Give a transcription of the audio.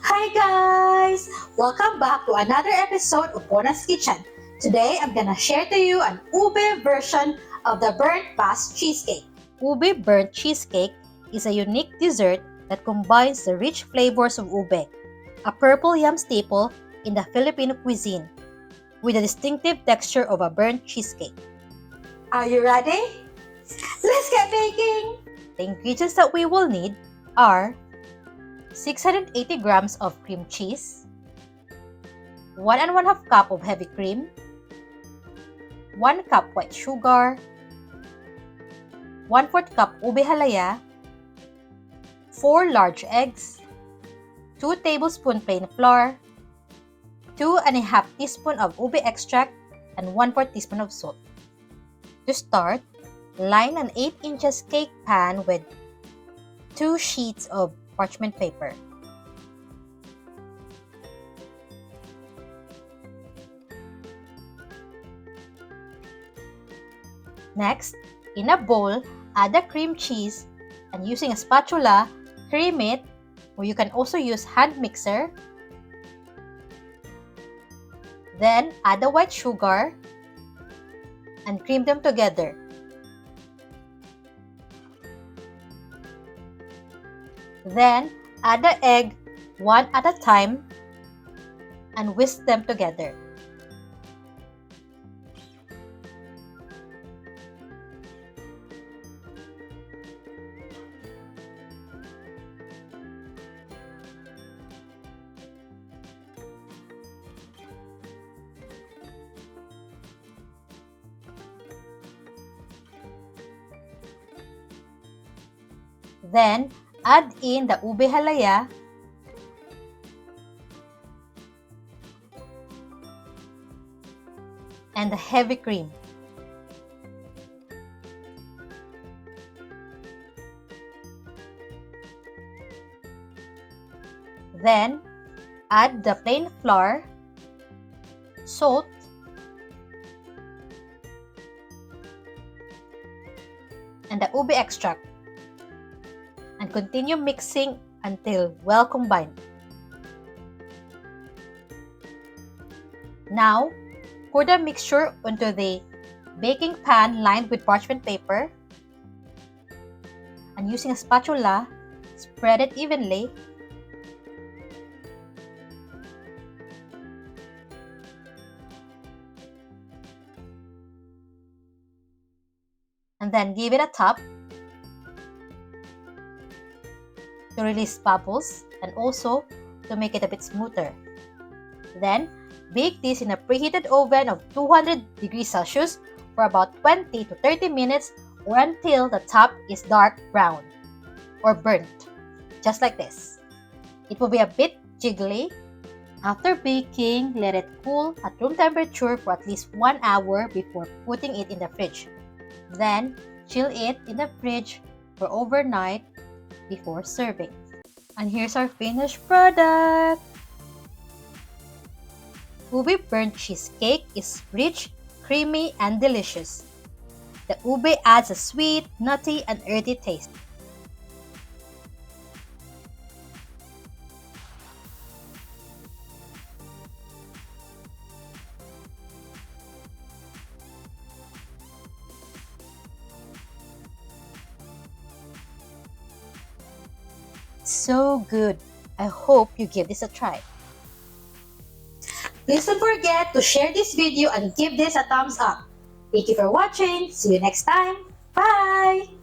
Hi guys! Welcome back to another episode of Bona's Kitchen. Today, I'm gonna share to you an ube version of the burnt Basque cheesecake. Ube burnt cheesecake is a unique dessert that combines the rich flavors of ube, a purple yam staple in the Filipino cuisine, with the distinctive texture of a burnt cheesecake. Are you ready? Let's get baking! The ingredients that we will need are 680 grams of cream cheese, 1 and 1/2 cup of heavy cream, 1 cup white sugar, 1/4 cup ube halaya, 4 large eggs, 2 tablespoons plain flour, 2 1/2 teaspoon of ube extract, and 1/4 teaspoon of salt. To start, line an 8 inches cake pan with 2 sheets of parchment paper. Next, in a bowl, add the cream cheese and using a spatula, cream it, or you can also use hand mixer. Then, add the white sugar and cream them together. Then, add the egg one at a time and whisk them together. Then, add in the ube halaya and the heavy cream. Then, add the plain flour, salt, and the ube extract, and continue mixing until well combined. Now, pour the mixture onto the baking pan lined with parchment paper, and using a spatula, spread it evenly. And then give it a tap to release bubbles and also to make it a bit smoother. Then, bake this in a preheated oven of 200 degrees Celsius for about 20 to 30 minutes or until the top is dark brown or burnt, just like this. It will be a bit jiggly. After baking, let it cool at room temperature for at least 1 hour before putting it in the fridge. Then, chill it in the fridge for overnight before serving. And here's our finished product! Ube burnt cheesecake is rich, creamy, and delicious. The ube adds a sweet, nutty, and earthy taste. So good! I hope you give this a try. Please don't forget to share this video and give this a thumbs up. Thank you for watching. See you next time. Bye!